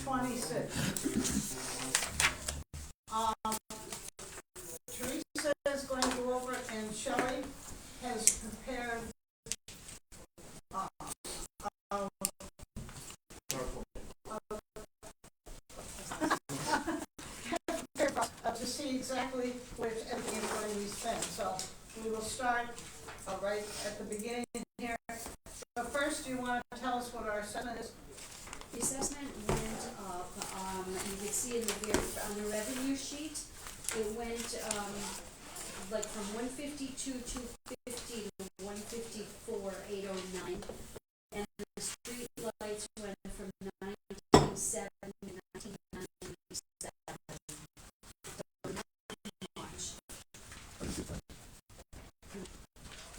26. Teresa is going to go over it, and Shelley has prepared to see exactly where everything is going to be spent. So we will start right at the beginning here. So first, do you want to tell us what our assessment is? The assessment went up, you can see in on the revenue sheet, it went, like from 152,250 to 154,809. And the street lights went from 1970 to 1997. So not much.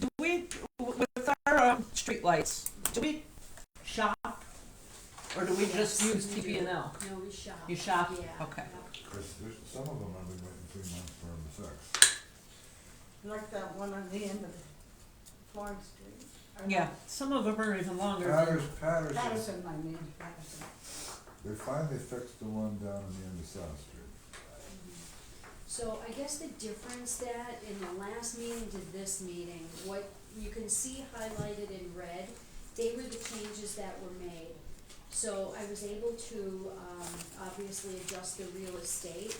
Do we, with our streetlights, do we shop, or do we just use TP&L? No, we shop. You shop? Yeah. Okay. Because some of them I've been waiting 3 months for them to fix. Like that one on the end of Florence Street? Or no? Yeah, some of them are even longer. Patterson, Patterson, I mean, Patterson. they finally fixed the one down on the end of South Street. So I guess the difference that in the last meeting to this meeting, what you can see highlighted in red, they were the changes that were made. So I was able to, obviously adjust the real estate.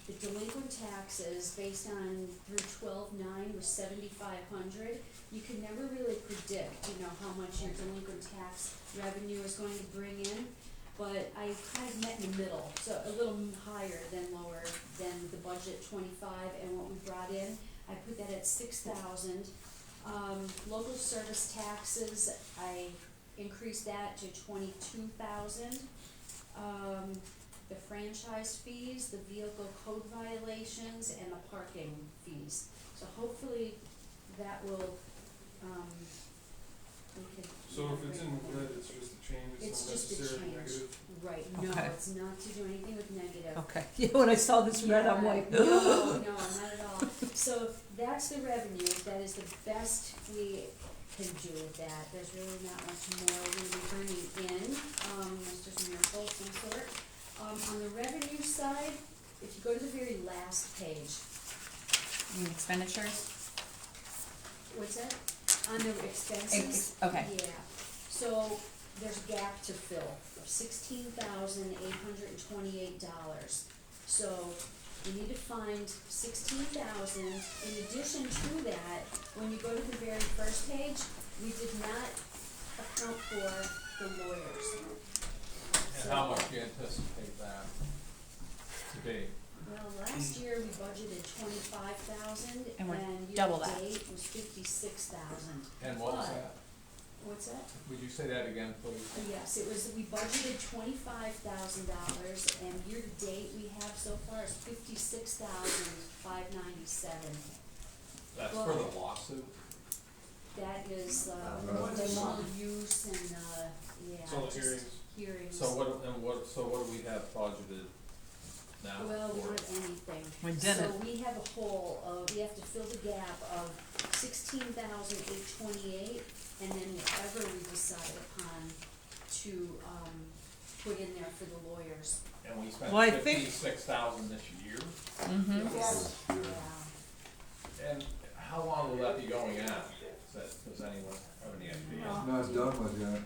The delinquent taxes based on through 12/9 was 7,500. You can never really predict, how much your delinquent tax revenue is going to bring in. But I kind of met in the middle, so a little higher than lower than the budget 25 and what we brought in. I put that at 6,000. Local service taxes, I increased that to 22,000. The franchise fees, the vehicle code violations, and the parking fees. So hopefully that will, we can. So if it's in red, it's just a change, It's it's not just a necessarily change. negative? Right, no, Okay. it's not to do anything with negative. Okay, yeah, when I saw this red, I'm like, No, not at all. So that's the revenue, that is the best we can do with that. There's really not much more we're gonna be bringing in, it's just a miracle of some sort. On the revenue side, if you go to the very last page, You mean expenditures? what's that? On the expenses? Okay. Yeah, so there's a gap to fill of $16,828. So we need to find 16,000. In addition to that, when you go to the very first page, we did not account for the lawyers. And how much do you anticipate that to be? Well, last year we budgeted 25,000 And we're and double that. year-to-date was 56,000. And what was But- that? What's that? Would you say that again, please? Yes, it was, we budgeted $25,000 and year-to-date we have so far is $56,597. That's for the lawsuit? That is, What they conditional want. use and, yeah, So the just hearings. hearings. So what do we have budgeted now? Well, we for? don't have anything. We didn't. So we have a hole of, we have to fill the gap of 16,828, and then whatever we decide upon to, put in there for the lawyers. And we spent Well, I think- 56,000 this year? Mm-hmm. Yes. Yeah. And how long will that be going on? Does anyone have any idea? No. Not done with yet.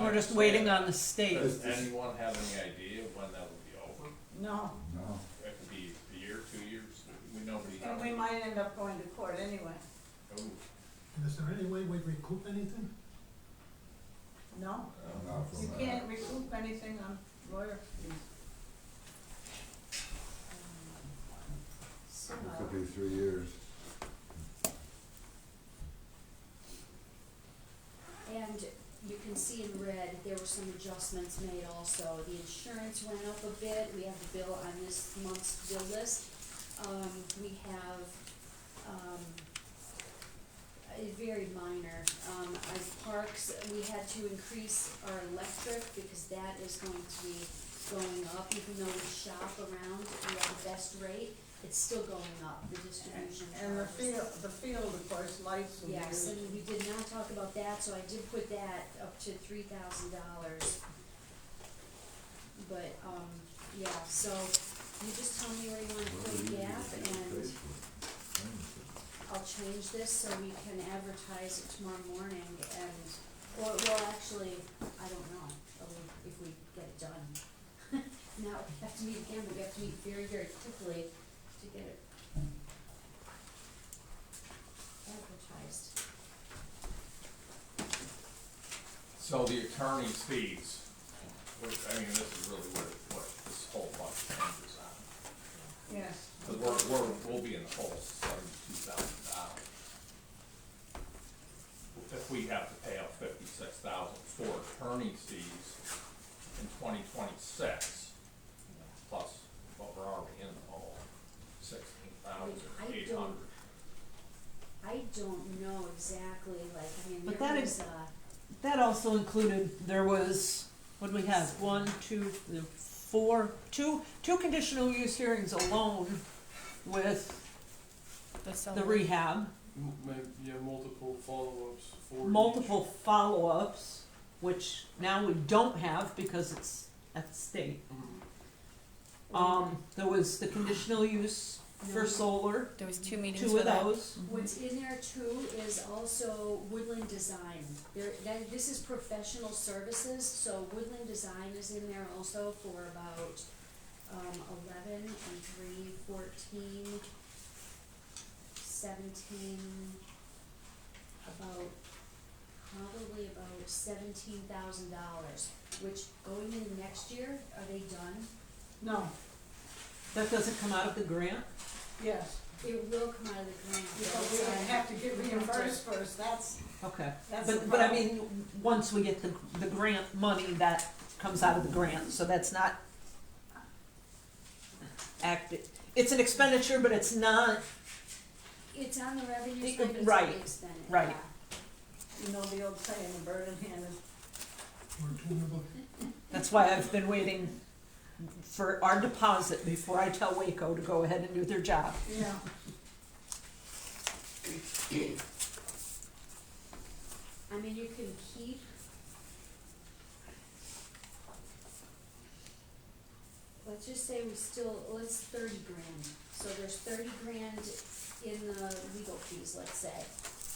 we're just waiting on the state. Does anyone have any idea when that will be over? No, No. It could be a year, 2 years, nobody. and we might end up going to court anyway. Ooh, And is there any way we recoup anything? No, Not from you that. can't recoup anything on lawyer fees. So, It could be 3 years. and you can see in red, there were some adjustments made also. The insurance went up a bit. We have the bill on this month's bill list. We have, very minor. Our parks, we had to increase our electric because that is going to be going up. Even though we shop around, we have the best rate, it's still going up, the distribution charges. And the field, of course, lights will be Yes, used. and we did not talk about that, so I did put that up to $3,000. But yeah, so you just tell me where you wanna put a gap and I'll change this so we can advertise it tomorrow morning and, or, well, actually, I don't know, if we get it done. Now, we have to meet again, but we have to meet very, very quickly to get it advertised. So the attorney's fees, which, I mean, this is really what this whole bunch changes on. Yes. Cause we'll be in the hole $72,000. If we have to pay out $56,000 for attorney's fees in 2026, plus what we're already in the hole, $16,800. I don't know exactly, like, I mean, But there that was, That also included, there was, what do we have, two conditional use hearings alone with the rehab, Yeah, multiple follow-ups for multiple follow-ups, which now we don't have because it's at the state. There was the conditional use for No. solar, There was 2 meetings two for of that. those. what's in there too is also woodland design. This is professional services, so woodland design is in there also for about, 11 and 3, 14, 17, probably about $17,000, which going into next year, are they done? No, That doesn't come out of the grant? yes, It will come out of the grant. because we're gonna have to get reimbursed first, that's Okay, the but I problem. mean, once we get the grant money, that comes out of the grant, so that's not active. It's an expenditure, but it's not, It's on the revenue It- side, but it's right, on the expense, right. yeah. You know the old saying, a bird in hand is, We're tunable. that's why I've been waiting for our deposit before I tell Waco to go ahead and do their job. yeah. I mean, you can keep. Let's just say let's 30 grand, so there's 30 grand in the legal fees, let's say.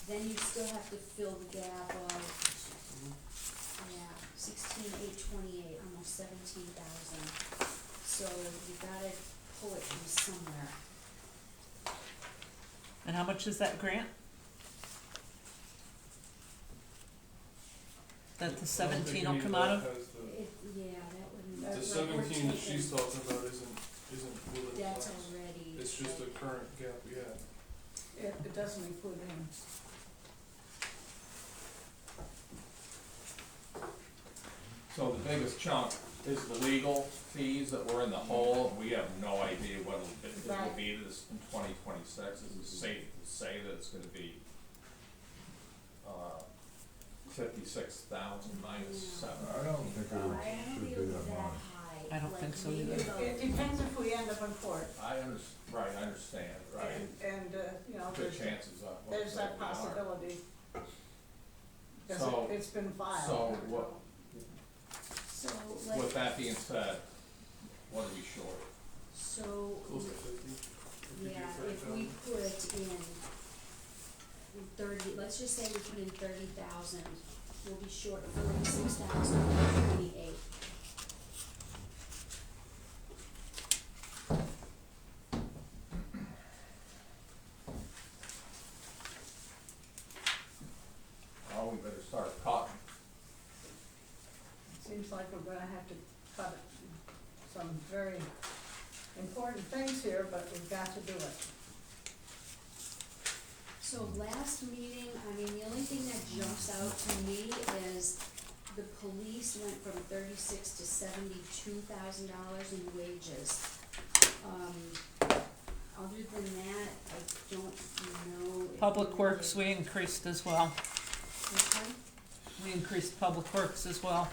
Then you still have to fill the gap of, 16,828, almost 17,000. So you gotta pull it from somewhere. And how much is that grant? That the 17 will come out of? That wouldn't. That's The right, we're 17 that she's taking- talking about isn't woodland That's flats. already. It's just the current gap we have. It doesn't include him. So the biggest chunk is the legal fees that were in the hole. We have no idea what it will be this in 2026. Is it safe to say that it's gonna be 56,000 minus I 7? don't think it I don't should think be it'll be that that much. high. I don't Like, think so maybe either. about- It depends if we end up in court, I understand, right? and, you know, Good there's, chances of. there's that possibility. Because So- it's been filed. So what, So, with like, that being said, what are we short? so, Close to 50. yeah, if we put in 30, let's just say we put in 30,000, we'll be short 46,028. Oh, we better start cutting. Seems like we're gonna have to cut some very important things here, but we've got to do it. So last meeting, I mean, the only thing that jumps out to me is the police went from 36 to $72,000 in wages. Other than that, I don't know if. Public we Works, really- we increased as well. Which one? We increased Public Works as well.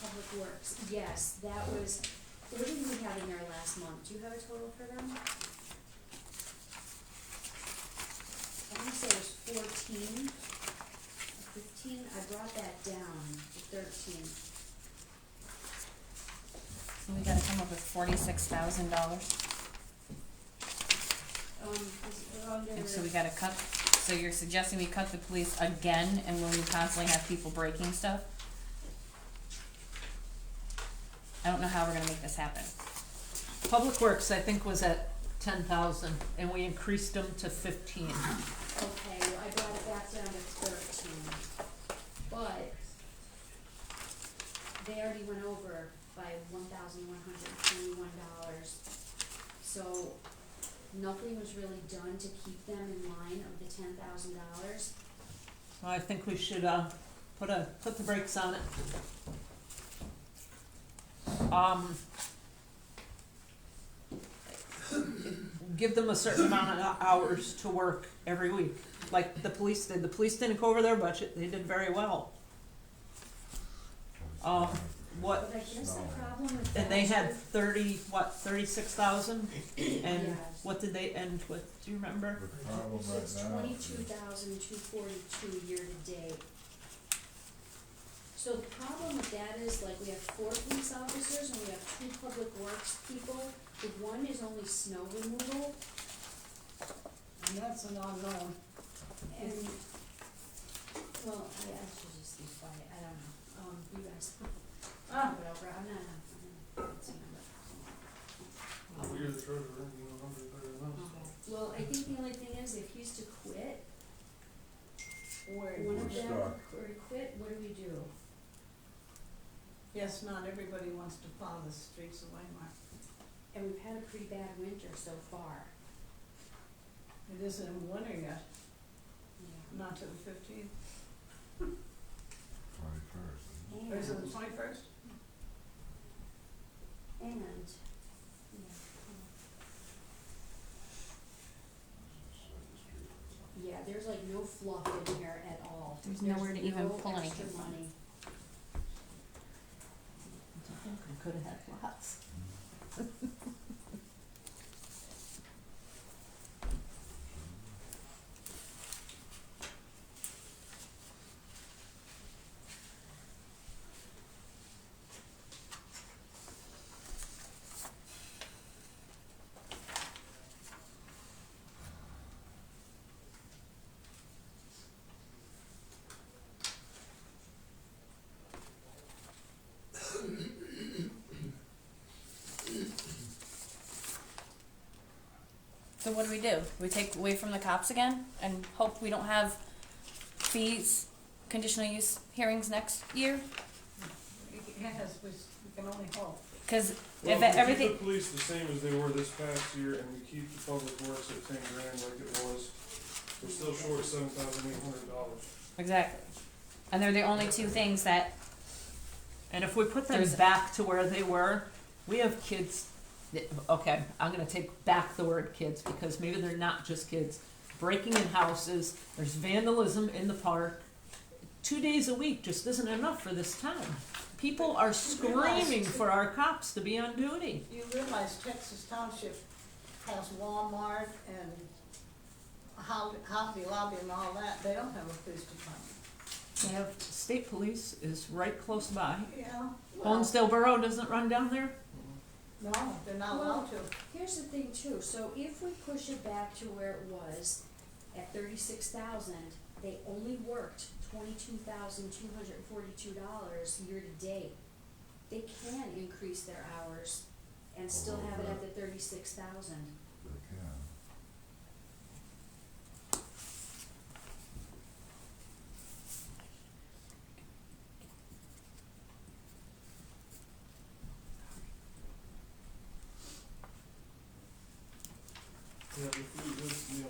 Public Works, yes, that was, what did we have in there last month? Do you have a total for them? I wanna say it was 14, or 15, I brought that down to 13. So we gotta come up with $46,000, Under, and so we gotta cut, so you're suggesting we cut the police again, and when we constantly have people breaking stuff? I don't know how we're gonna make this happen. Public Works, I think, was at 10,000, and we increased them to 15. okay, well, I brought it back down to 13, but they already went over by $1,121, so nothing was really done to keep them in line of the $10,000. Well, I think we should, put the brakes on it. Give them a certain amount of hours to work every week, like the police did. The police didn't go over their budget, they did very well. What, But I guess the problem with that. and they had 36,000, and Yes. what did they end with, do you remember? The problem So it's right now is 22,242 year to date. So the problem with that is, like, we have 4 police officers and we have 2 public works people. The one is only snow removal, And that's an unknown. and, well, I should just be quiet, I don't know, you guys. Whatever, I'm not, it's a number. Well, you're the treasurer, you know, I'm better than us. Okay. Well, I think the only thing is, if he's to quit, or one We're of them, stuck. or to quit, what do we do? Yes, not everybody wants to plow the streets of Waymart. And we've had a pretty bad winter so far. It isn't in winter yet, Yeah. not to the 15th, 21st. or is it the 21st? And, yeah, there's like no fluff in here at all. There's nowhere to even no pull extra anything from. money. I think we could have had lots. So what do? We take away from the cops again and hope we don't have fees, conditional use hearings next year? Yes, we can only hope. Cause Well, if we everything, keep the police the same as they were this past year, and we keep the public works at 10 grand like it was, we're still short $7,800. exactly. And they're the only 2 things that, And if we put them There's- back to where they were, we have kids, okay, I'm gonna take back the word kids, because maybe they're not just kids. Breaking in houses, there's vandalism in the park. 2 days a week just isn't enough for this town. People are screaming for our cops to be on duty. You realize Texas Township has Walmart and Hobby Lobby and all that, they don't have a police department. They have, state police is right close by. Yeah. Well, Honesdale Borough doesn't run down there? no, they're not allowed to. Here's the thing too, so if we push it back to where it was at 36,000, they only worked $22,242 year to date. They can increase their hours and still have it at the 36,000. They can. Yeah, if we, this, you know,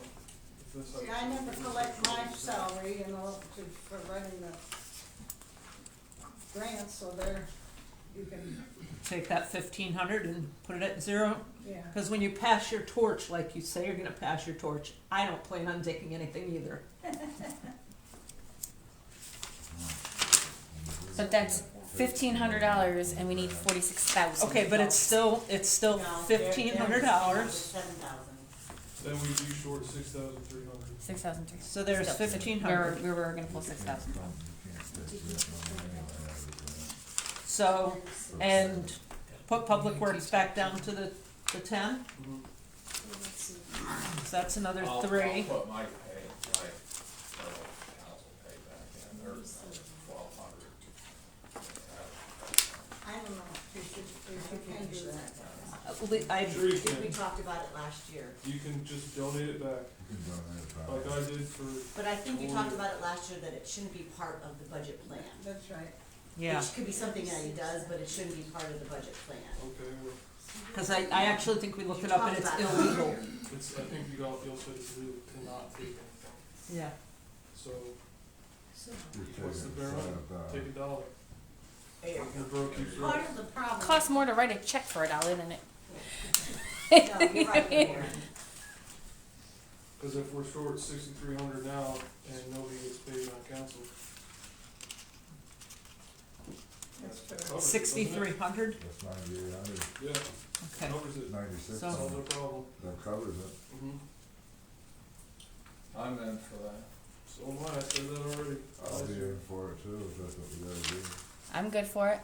if this. See, I never collect my salary, for running the grants, so there, you can, Take that 1,500 and put it at 0? yeah. Because when you pass your torch, like you say you're gonna pass your torch, I don't plan on taking anything either. but that's $1,500 and we need 46,000. Okay, but it's still $1,500. Then we'd be short 6,300. 6,000. So there's Still. 1,500. We were gonna pull 6,000 from. So, and put public works back down to the 10, Mhm. Let's see. so that's another I'll 3. put my pay, my council pay back in, or 1,200. I don't know if you can do that. Sure you We can, talked about it last year, you can just donate it back, You can donate it back. like I did for, but I think you talked about it last year that it shouldn't be part of the budget plan. That's right. Yeah, It could be something that he does, but it shouldn't be part of the budget plan. okay, well, because I actually think we looked it You up and talked it's about it last illegal. year. it's, I think you said it's legal to not take anything, Yeah. so So, You're what's the taking bare minimum? $5. Take $1. There you The borough keeps Part right. of the problem. Costs more to write a check for $1 than it. go. No, you're right there. Cause if we're short 6,300 now and nobody gets paid on council. That's true. covers it, doesn't it? 6,300, That's 9,800, Yeah, okay. covers it, 96, So- solves the problem. that covers it. Mhm. I'm in for that. So am I said that already. I'll be in for it too, if that's what we gotta do. I'm good for it.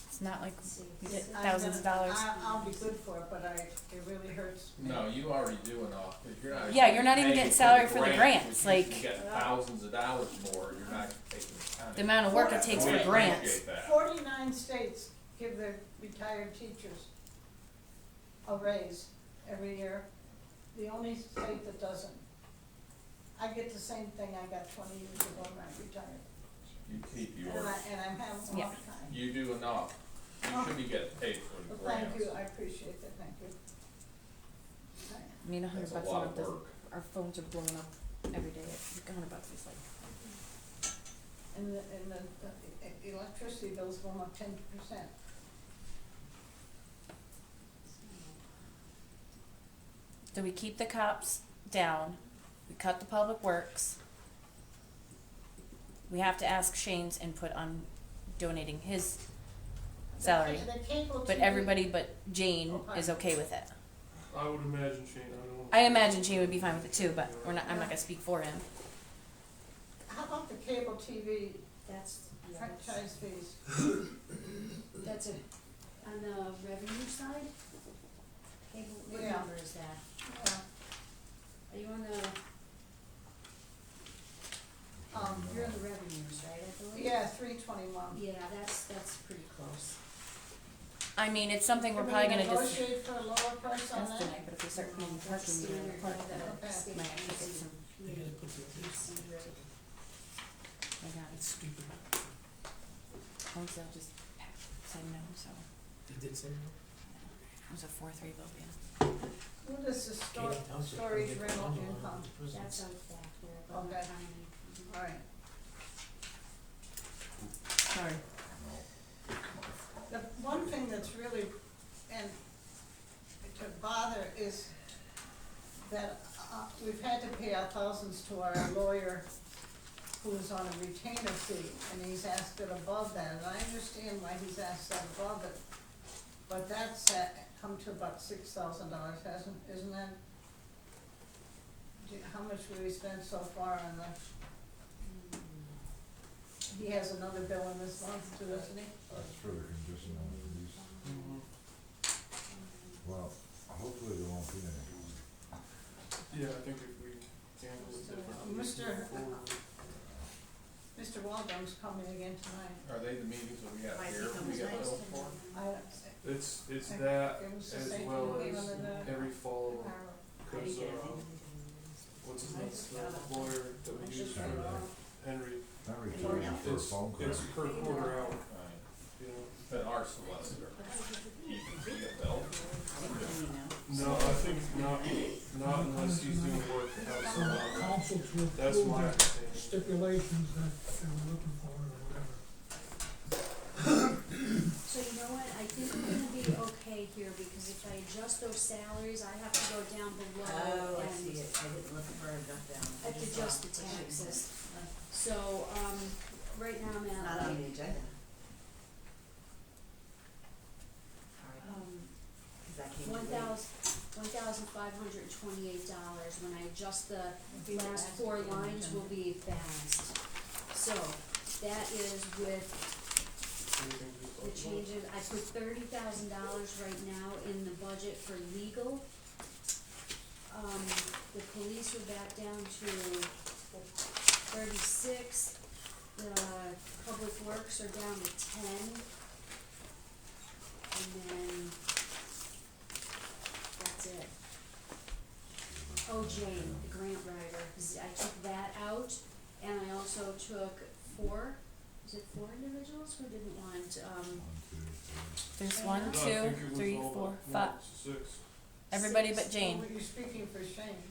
It's not like let's see. you get I'm thousands of gonna- dollars. I'll be good for it, but it really hurts me. No, you already do enough, if you're not. Yeah, you're not even paying getting salary for the which grants, you like- get thousands of dollars more, you're not taking the penny. The amount of work it takes We for grants. appreciate that. 49 states give their retired teachers a raise every year. The only state that doesn't. I get the same thing I got 20 years ago when I retired. You keep And yours, I'm having a Yeah. long time. you do enough, you should be getting paid for the Well, thank grants. you, I appreciate that, thank you. I mean, $100 That's a bucks a lot month of doesn't, work. our phones are blowing up every day. $100 is like, And the electricity bill's going up 10%. do we keep the cops down? We cut the public works. We have to ask Shane's input on donating his salary. The cable But TV everybody but Jane is okay with it. I would imagine Shane, I don't know. I imagine Shane would be fine with it too, but I'm not gonna speak for him. How about the cable TV That's, yeah, franchise fees? that's a, on the revenue side? Cable, what Yeah. number is that? Are you on the, you're on the revenues, right, I believe? Yeah, 321. Yeah, that's pretty close. I mean, it's something we're Can probably we gonna just negotiate for a lower price on that? estimate, but if we start paying That's parking meter in the standard park, by the Okay. state might actually get some, They gotta put the PC rate. I got it. It's stupid. Wholesale just said no, so They did say no. it was a 4-3 vote, yeah. What is the Katy Township storage couldn't get rental the bond income? on the prisons. That's out back there, but not Okay. tiny. All right. Sorry. The one thing that's really, and to bother is that we've had to pay our thousands to our lawyer who is on a retainer fee, and he's asked it above that, and I understand why he's asked that above it. But that's come to about $6,000, isn't that? How much have we spent so far on the, he has another bill in this month too, doesn't he? That's for the conditional use. Mhm. Well, hopefully there won't be any. Yeah, I think if we handle it differently, we Mr. can move forward. Mr. Waldron's coming again tonight. Are they the meetings that we have Might here, become we get nice billed to for? I, It's I- that it was the as same well thing as on the- every follow-up, cause, what's his name, the lawyer that we use for Henry, Henry charges for a phone call. it's per quarter hour, Right. you know. But our solicitor, he get billed. No, I think not unless he's doing work outside. Council to That's approve my the understanding. stipulations that they were looking for or whatever. So you know what, I think we're gonna be okay here, because if I adjust those salaries, I have to go down below Oh, I and see it, I didn't look where it got down. I have to adjust the taxes. So, right now I'm It's not at on like, the agenda. Alright, um, cause that came in late. $1,528. When I adjust the last four lines, will be balanced. So, that is with Everything's just the changes, I put $30,000 right now in the budget for legal. The police were back down to 36, the public works are down to 10. And then, that's it. Oh, Jane, the grant writer, I took that out, and I also took 4 individuals who didn't want, 1, 2, 3. There's Shane, one, no, No, I two, think it was 3, all 4, but 5. 6. Everybody but 6. Jane. Well, you're speaking for Shane.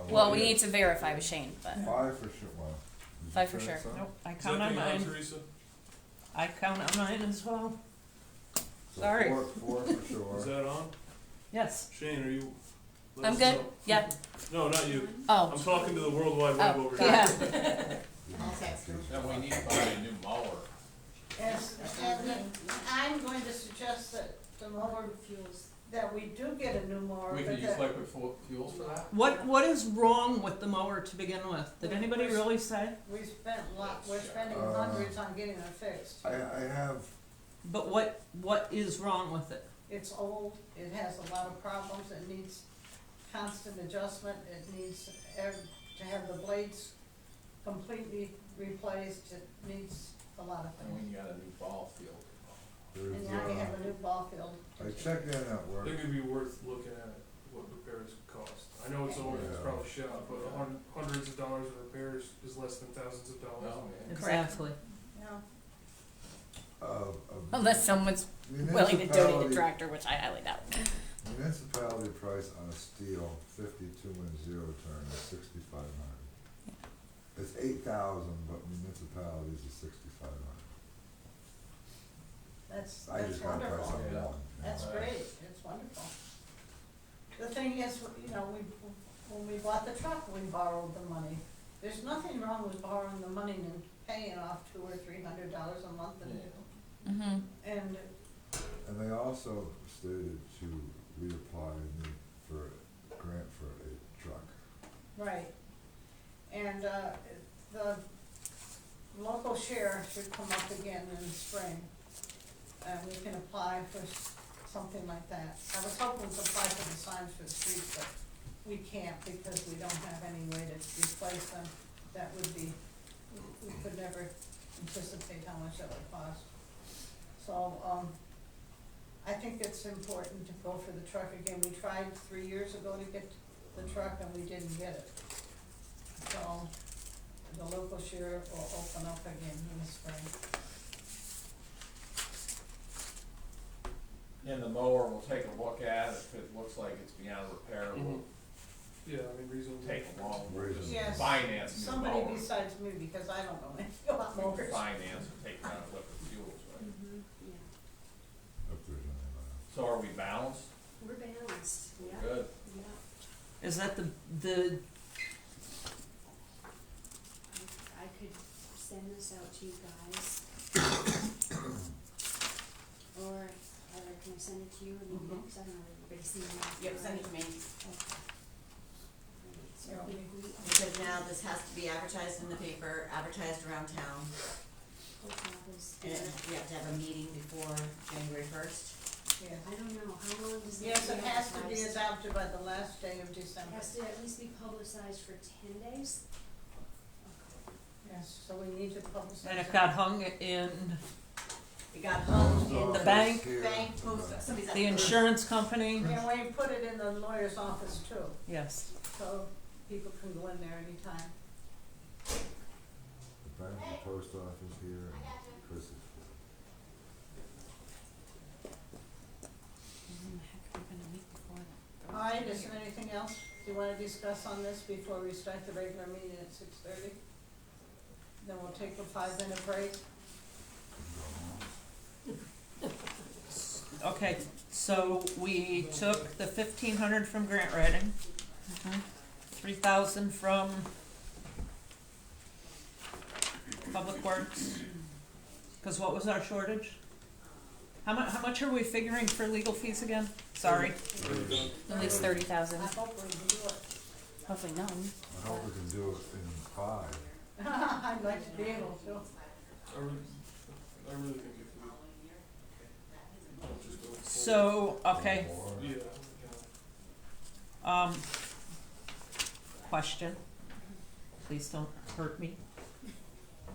Well, we need to verify with Shane, but 5 for sure, well. did 5 you for say sure. so? Nope, I Is that count on the mine. Teresa? I count on mine as well. So Sorry. 4 for Is sure. that on? Yes. Shane, are you? let I'm us good. know. Yeah. No, not you. Oh, I'm talking to the World Wide Web Oh, over here. yeah. Okay. Then we need to buy a new mower. Yes, and then I'm going to suggest that the mower, fuels. that we do get a new mower, We but could use that, liquid fuels for that? What is wrong with the mower to begin with? Did anybody really say? we spent we're spending hundreds on getting it fixed. I have, But what is wrong with it? It's old, it has a lot of problems, it needs constant adjustment, it needs to have the blades completely replaced, it needs a lot of And things. we got a new ball field. there's, And now we have a new ball field. I checked in at I work. think it'd be worth looking at what repairs cost. I know it's old, it's Yeah. probably shot, but hundreds of dollars of repairs is less than thousands of dollars. Oh, yeah. Exactly. Yeah, unless someone's willing to donate a tractor, which I highly doubt. Municipality price on a steel 52 and 0 turn is 6,500. It's 8,000, but municipalities is 6,500. that's I just got a price wonderful. on Yeah. one. That's great, it's wonderful. The thing is, you know, when we bought the truck, we borrowed the money. There's nothing wrong with borrowing the money and paying off $200 or $300 a month and, Mm-hmm. and And they also stated to reapply for a grant for a truck. right. And, the local share should come up again in the spring. And we can apply for something like that. I was hoping to apply for the signs for the streets, but we can't because we don't have any way to replace them. That would be, we could never anticipate how much that would cost. So, I think it's important to go for the truck again. We tried 3 years ago to get the truck and we didn't get it. So, the local share will open up again in the spring. And the mower, we'll take a look at, if it looks like it's beyond repair, we'll Yeah, I mean, reasonable. take a loan, we'll just Yes. finance a new Somebody mower. besides me, because I don't know anything about We can mowers. finance and take down liquid fuels, right? Yeah, If there's anybody else. So are we balanced? we're balanced, yeah, Good. yeah. Is that the I could send this out to you guys. Or, can I send it to you, and you can, cause I don't know if everybody's seen it. Yep, send it to me, Okay. So Yeah. if we, because now this has to be advertised in the paper, advertised around town, post office, and we have to have a meeting before January 1st. Yes. I don't know, how long does it Yes, it has to be advertised? adopted by the last day of It December. has to at least be publicized for 10 days? Yes, so we need to publicize. and it got hung in It got hung in The the bank, Here. bank post, somebody's at the insurance company? And we put it in the lawyer's office too, Yes. so people can go in there anytime. The bank, the post office here, and Chris is All right, is there anything else you wanna discuss on this before we start the regular meeting at 6:30? Then we'll take a 5-minute break. Okay, so we took the 1,500 from grant writing, 3,000 from Public Works, cause what was our shortage? How much are we figuring for legal fees again? Sorry. At least 30,000. I hope we can do it. Hopefully none. I hope we can do it in 5. I'd like to be able to. I really think if we So, okay, More. Yeah. question. Please don't hurt me.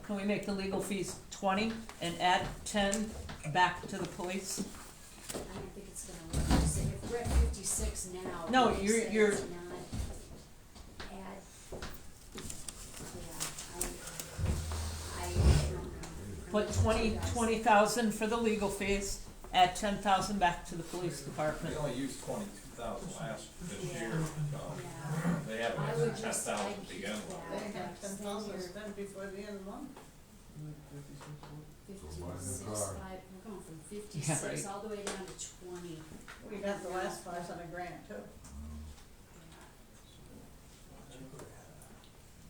Can we make the legal fees 20 and add 10 back to the police? I don't think it's gonna work. So if we're at 56 now. No, and you you're- say you're- it's not, add, I don't know. Put 20,000 for the legal fees, add 10,000 back to the police They department. only used 22,000 this Yeah. year, so Yeah. they haven't I used would 10,000 just, to begin with. They have 10,000 spent before the end of the month. buy a new 56, car. we're going from 56 right. all the way down to 20. We got the last 500 grand too.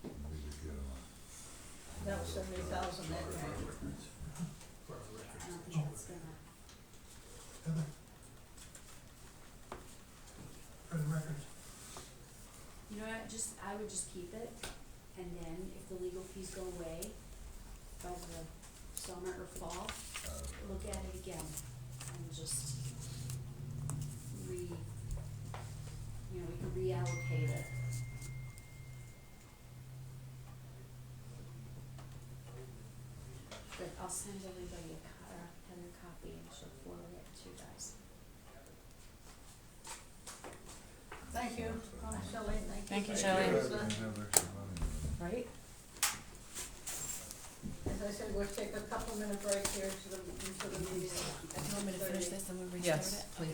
We need to get 'em. That was 70,000 that year. I don't think that's gonna, Heather. For the record. you know what, I would just keep it, and then if the legal fees go away by the summer or fall, look at it again, and just we can reallocate it. But I'll send everybody Heather copy, and she'll forward it to you guys. Thank you, Shelley, Thank you, for Shelley. your We service. have extra money. Right? As I said, we'll take a couple minute break here to the meeting. You want me to finish this and we restart it? Yes, please.